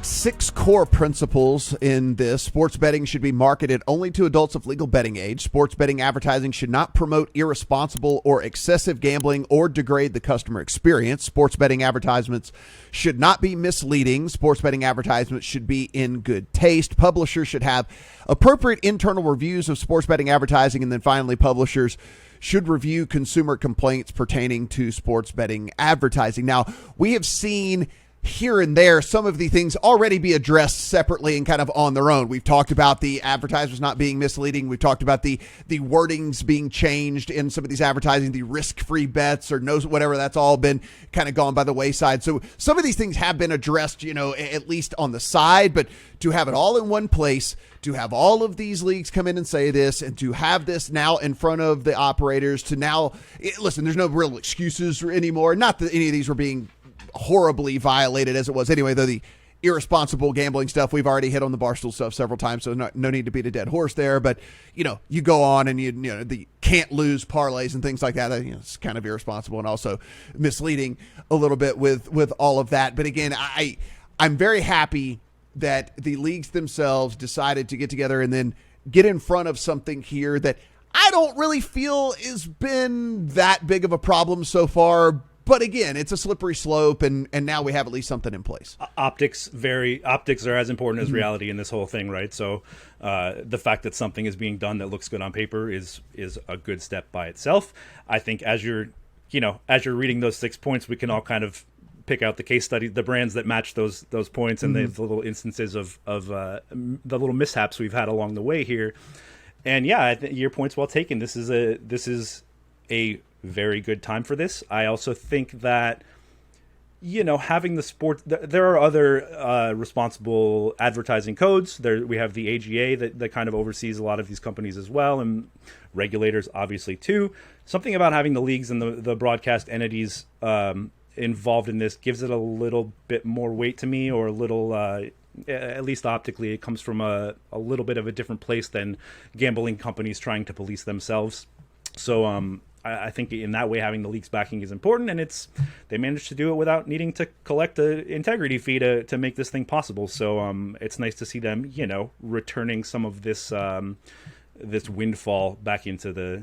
6 core principles in this. Sports betting should be marketed only to adults of legal betting age. Sports betting advertising should not promote irresponsible or excessive gambling or degrade the customer experience. Sports betting advertisements should not be misleading. Sports betting advertisements should be in good taste. Publishers should have appropriate internal reviews of sports betting advertising. And then finally, publishers should review consumer complaints pertaining to sports betting advertising. Now, we have seen here and there some of the things already be addressed separately and kind of on their own. We've talked about the advertisers not being misleading. We've talked about the wordings being changed in some of these advertising, the risk-free bets or knows whatever. That's all been kind of gone by the wayside. So some of these things have been addressed, at least on the side, but to have it all in one place, to have all of these leagues come in and say this, and to have this now in front of the operators to now, listen, there's no real excuses anymore. Not that any of these were being horribly violated as it was anyway, though the irresponsible gambling stuff we've already hit on the Barstool stuff several times, so no need to beat a dead horse there. But you go on and the can't lose parlays and things like that. It's kind of irresponsible and also misleading a little bit with all of that. But again, I'm very happy that the leagues themselves decided to get together and then get in front of something here that I don't really feel has been that big of a problem so far. But again, it's a slippery slope, and now we have at least something in place. Optics are as important as reality in this whole thing, right? So the fact that something is being done that looks good on paper is a good step by itself. I think as you're reading those 6 points, we can all kind of pick out the case study, the brands that match those points, and the little instances of the little mishaps we've had along the way here. And yeah, your point's well taken. This is a very good time for this. I also think that, having the sport, there are other responsible advertising codes. We have the AGA that kind of oversees a lot of these companies as well, and regulators obviously too. Something about having the leagues and the broadcast entities involved in this gives it a little bit more weight to me, or a little, at least optically, it comes from a little bit of a different place than gambling companies trying to police themselves. So I think in that way, having the league's backing is important, and they managed to do it without needing to collect an integrity fee to make this thing possible. So it's nice to see them, returning some of this this windfall back into the.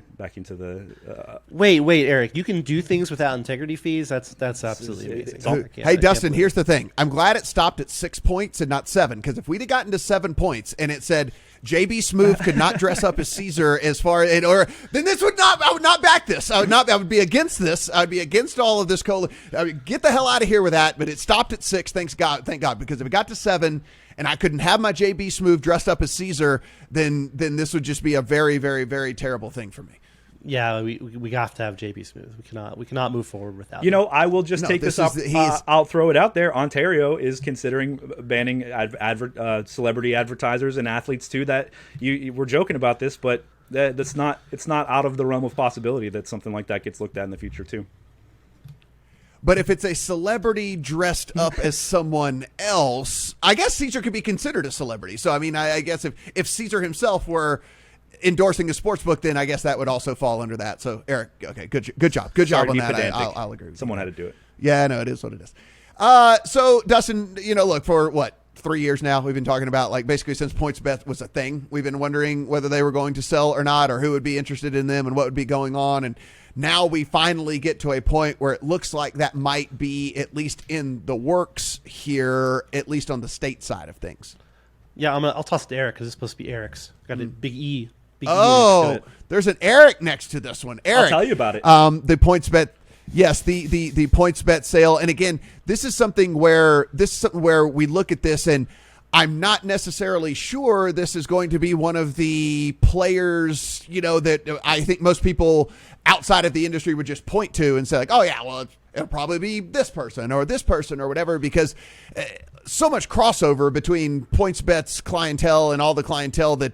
Wait, Eric, you can do things without integrity fees? That's absolutely amazing. Hey, Dustin, here's the thing. I'm glad it stopped at 6 points and not 7, because if we'd have gotten to 7 points and it said JB Smoove could not dress up as Caesar then I would not back this. I would be against this. I would be against all of this. Get the hell out of here with that. But it stopped at 6. Thank God. Because if it got to 7 and I couldn't have my JB Smoove dressed up as Caesar, then this would just be a very, very, very terrible thing for me. Yeah, we have to have JB Smoove. We cannot move forward without. I will just take this up. I'll throw it out there. Ontario is considering banning celebrity advertisers and athletes too. That we're joking about this, but it's not out of the realm of possibility that something like that gets looked at in the future too. But if it's a celebrity dressed up as someone else, I guess Caesar could be considered a celebrity. So I mean, I guess if Caesar himself were endorsing a sports book, then I guess that would also fall under that. So Eric, okay, good job on that. I'll agree with someone had to do it. Yeah, no, it is what it is. So Dustin, look, for what, 3 years now we've been talking about, like, basically since PointsBet was a thing, we've been wondering whether they were going to sell or not, or who would be interested in them and what would be going on. And now we finally get to a point where it looks like that might be at least in the works here, at least on the state side of things. Yeah, I'll toss it to Eric because it's supposed to be Eric's. Got a big E. Oh, there's an Eric next to this one. Eric, I'll tell you about it. The PointsBet, yes, the PointsBet sale, and again, this is something where we look at this, and I'm not necessarily sure this is going to be one of the players, that I think most people outside of the industry would just point to and say, like, oh yeah, well, it'll probably be this person or whatever, because so much crossover between PointsBet's clientele and all the clientele that,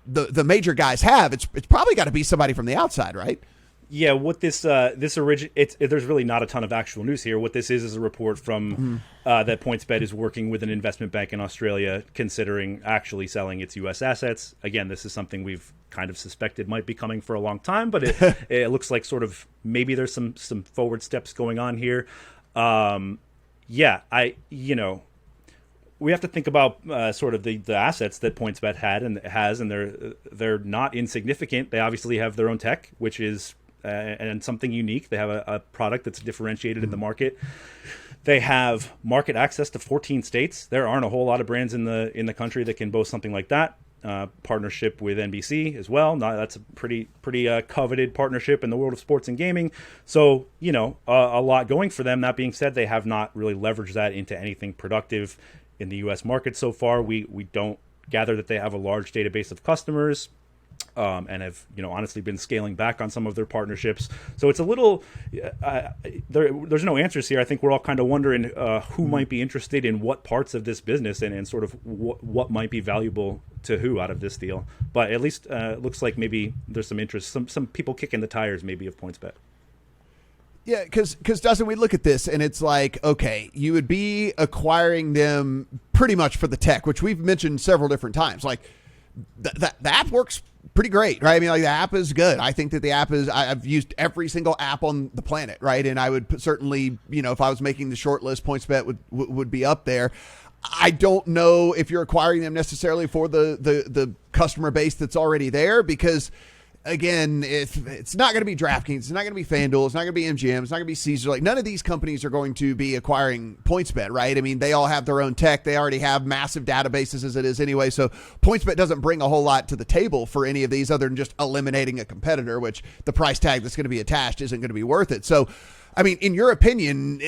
the major guys have. It's probably got to be somebody from the outside, right? Yeah, what there's really not a ton of actual news here. What this is a report from that PointsBet is working with an investment bank in Australia, considering actually selling its U.S. assets. Again, this is something we've kind of suspected might be coming for a long time, but it looks like sort of maybe there's some forward steps going on here. we have to think about sort of the assets that PointsBet had and has, and they're not insignificant. They obviously have their own tech, which is and something unique. They have a product that's differentiated in the market. They have market access to 14 states. There aren't a whole lot of brands in the country that can boast something like that. Partnership with NBC as well. That's a pretty coveted partnership in the world of sports and gaming. So, a lot going for them. That being said, they have not really leveraged that into anything productive in the U.S. market so far. We don't gather that they have a large database of customers. And have honestly been scaling back on some of their partnerships. So it's a little there's no answers here. I think we're all kind of wondering who might be interested in what parts of this business and sort of what might be valuable to who out of this deal. But at least it looks like maybe there's some interest, some people kicking the tires maybe of PointsBet. Yeah, because Dustin, we look at this and it's like, okay, you would be acquiring them pretty much for the tech, which we've mentioned several different times. Like the app works pretty great, right? I mean, like the app is good. I think that the app is, I've used every single app on the planet, right? And I would certainly, if I was making the short list, PointsBet would be up there. I don't know if you're acquiring them necessarily for the customer base that's already there, because again, it's not going to be DraftKings, it's not going to be FanDuel, it's not going to be MGM, it's not going to be Caesar. Like none of these companies are going to be acquiring PointsBet, right? I mean, they all have their own tech. They already have massive databases as it is anyway. So PointsBet doesn't bring a whole lot to the table for any of these other than just eliminating a competitor, which the price tag that's going to be attached isn't going to be worth it. So, I mean, in your opinion,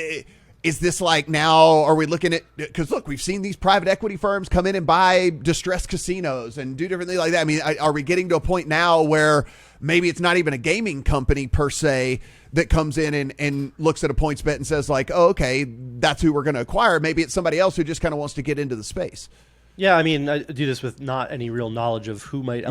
is this like now, are we looking at, because look, we've seen these private equity firms come in and buy distressed casinos and do different things like that. I mean, are we getting to a point now where maybe it's not even a gaming company per se that comes in and looks at a PointsBet and says like, oh, okay, that's who we're going to acquire. Maybe it's somebody else who just kind of wants to get into the space. Yeah, I mean, I do this with not any real knowledge of who might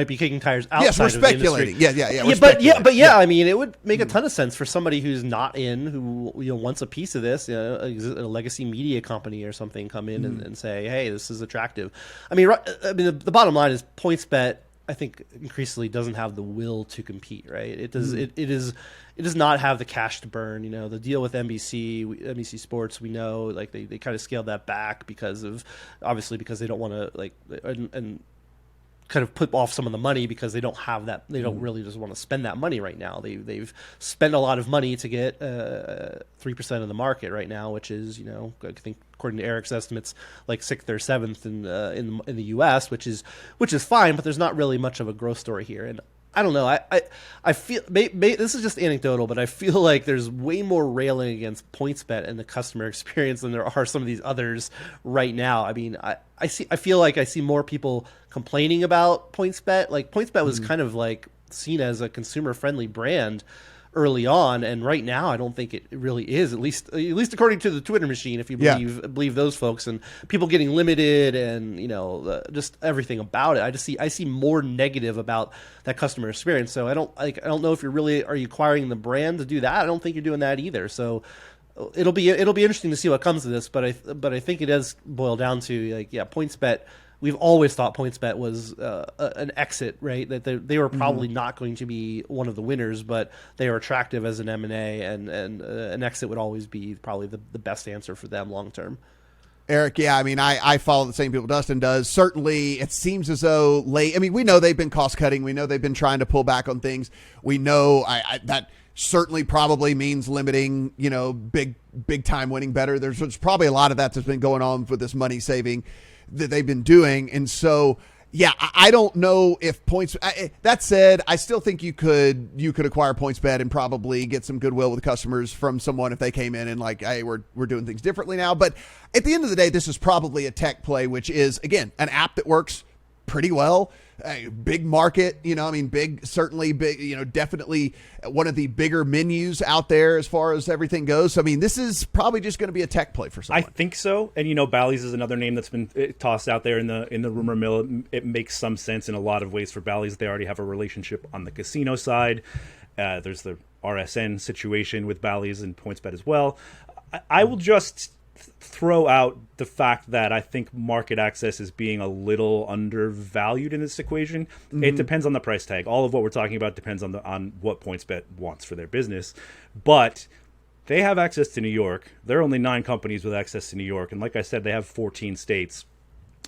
be kicking tires outside yes, we're of speculating. the industry. Yeah. But I mean, it would make a ton of sense for somebody who's not in, who wants a piece of this, a legacy media company or something, come in and say, hey, this is attractive. I mean, the bottom line is PointsBet, I think, increasingly doesn't have the will to compete, right? It does. It does not have the cash to burn. The deal with NBC Sports, we know, like they kind of scaled that back because they don't want to and kind of put off some of the money because they don't have that. They don't really just want to spend that money right now. They've spent a lot of money to get 3% of the market right now, which is I think according to Eric's estimates like 6th or 7th in the U.S., which is fine, but there's not really much of a growth story here. And I don't know. I feel this is just anecdotal, but I feel like there's way more railing against PointsBet and the customer experience than there are some of these others right now. I mean, I feel like I see more people complaining about PointsBet. Like PointsBet was kind of like seen as a consumer friendly brand early on, and right now I don't think it really is, at least according to the Twitter machine, if you believe those folks, and people getting limited and just everything about it. I see more negative about that customer experience. So I don't know if are you acquiring the brand to do that? I don't think you're doing that either. So it'll be interesting to see what comes of this, but I think it does boil down to PointsBet. We've always thought PointsBet was an exit, right? That they were probably not going to be one of the winners, but they are attractive as an M&A, and an exit would always be probably the best answer for them long term. Eric, yeah, I mean, I follow the same people Dustin does. Certainly, it seems as though we know they've been cost cutting. We know they've been trying to pull back on things. We know that certainly probably means limiting, big time winning better. There's probably a lot of that that's been going on with this money saving that they've been doing. And so, yeah, I don't know if that said, I still think you could acquire PointsBet and probably get some goodwill with customers from someone if they came in and like, hey, we're doing things differently now. But at the end of the day, this is probably a tech play, which is, again, an app that works pretty well. A big market, certainly big, definitely one of the bigger menus out there as far as everything goes. So, I mean, this is probably just going to be a tech play for someone. I think so. And, Bally's is another name that's been tossed out there in the rumor mill. It makes some sense in a lot of ways for Bally's. They already have a relationship on the casino side. There's the RSN situation with Bally's and PointsBet as well. I will just throw out the fact that I think market access is being a little undervalued in this equation. It depends on the price tag. All of what we're talking about depends on what PointsBet wants for their business. But They have access to New York. There are only 9 companies with access to New York. And like I said, they have 14 states.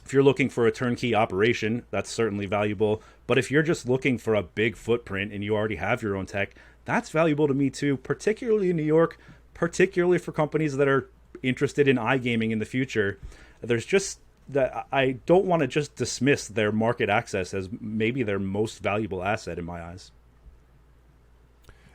If you're looking for a turnkey operation, that's certainly valuable. But if you're just looking for a big footprint and you already have your own tech, that's valuable to me too, particularly in New York, particularly for companies that are interested in iGaming in the future. There's just that I don't want to just dismiss their market access as maybe their most valuable asset in my eyes.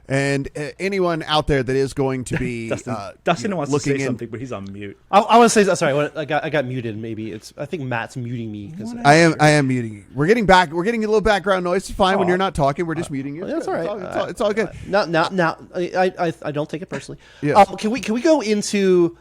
And anyone out there that is going to be Dustin wants to say something, but he's on mute. I want to say sorry. I got muted. Maybe I think Matt's muting me. I am muting you. We're getting a little background noise. It's fine when you're not talking. We're just muting you. That's all right. It's all good. Now, I don't take it personally. Yes. Can we go into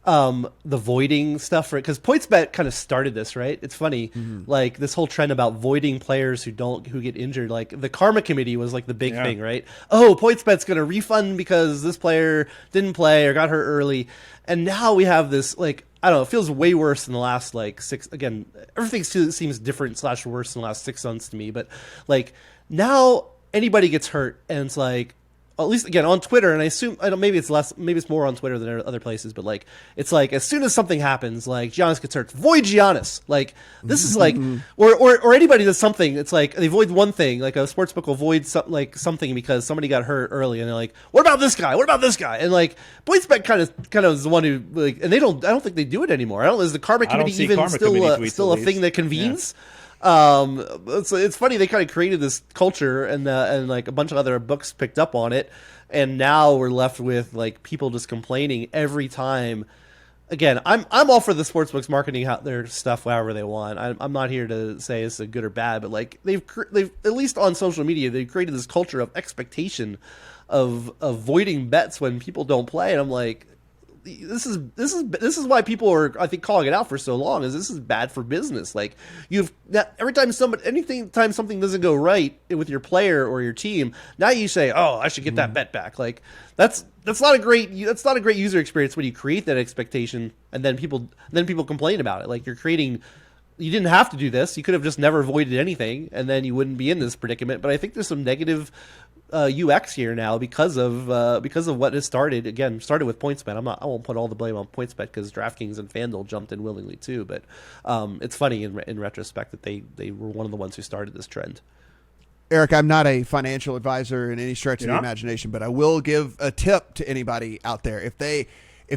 the voiding stuff, because PointsBet kind of started this, right? It's funny, like this whole trend about voiding players who get injured. Like the Karma Committee was like the big thing, right? Oh, PointsBet's going to refund because this player didn't play or got hurt early, and now we have this, like, I don't know, it feels way worse in the last like 6. Again, everything seems different / worse in the last 6 months to me, but like now anybody gets hurt and it's like, at least again on Twitter, and I assume maybe it's more on Twitter than other places, but like it's like as soon as something happens, like Giannis gets hurt, void Giannis. Like this is like, or anybody does something, it's like they void one thing, like a sportsbook will void something because somebody got hurt early, and they're like, what about this guy? What about this guy? And like PointsBet kind of is the one who like, and I don't think they do it anymore. Is the Karma Committee even still a thing that convenes? Yeah. It's funny, they kind of created this culture, and like a bunch of other books picked up on it, and now we're left with like people just complaining every time. Again, I'm all for the sportsbooks marketing their stuff however they want. I'm not here to say it's a good or bad, but like they've at least on social media they've created this culture of expectation of voiding bets when people don't play, and I'm like, this is why people are, I think, calling it out for so long, is this is bad for business. Like anytime something doesn't go right with your player or your team, now you say, oh, I should get that bet back. Like that's not a great user experience when you create that expectation and then people complain about it. Like you didn't have to do this. You could have just never voided anything, and then you wouldn't be in this predicament. But I think there's some negative UX here now because of what has started with PointsBet. I won't put all the blame on PointsBet because DraftKings and FanDuel jumped in willingly too. But it's funny in retrospect that they were one of the ones who started this trend. Eric, I'm not a financial advisor in any stretch of the imagination, but I will give a tip to anybody out there. If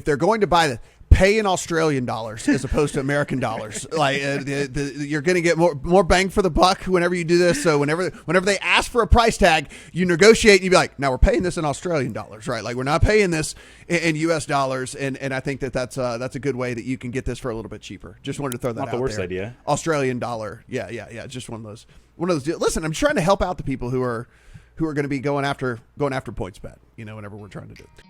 they're going to buy pay in Australian dollars as opposed to American dollars. Like you're going to get more bang for the buck whenever you do this. So whenever they ask for a price tag, you negotiate and you be like, now we're paying this in Australian dollars, right? Like we're not paying this in US dollars. And I think that's a good way that you can get this for a little bit cheaper. Just wanted to throw that out there. Not the worst idea. Australian dollar. Yeah. Just one of those deals. Listen, I'm trying to help out the people who are going to be going after PointsBet, whenever we're trying to do it.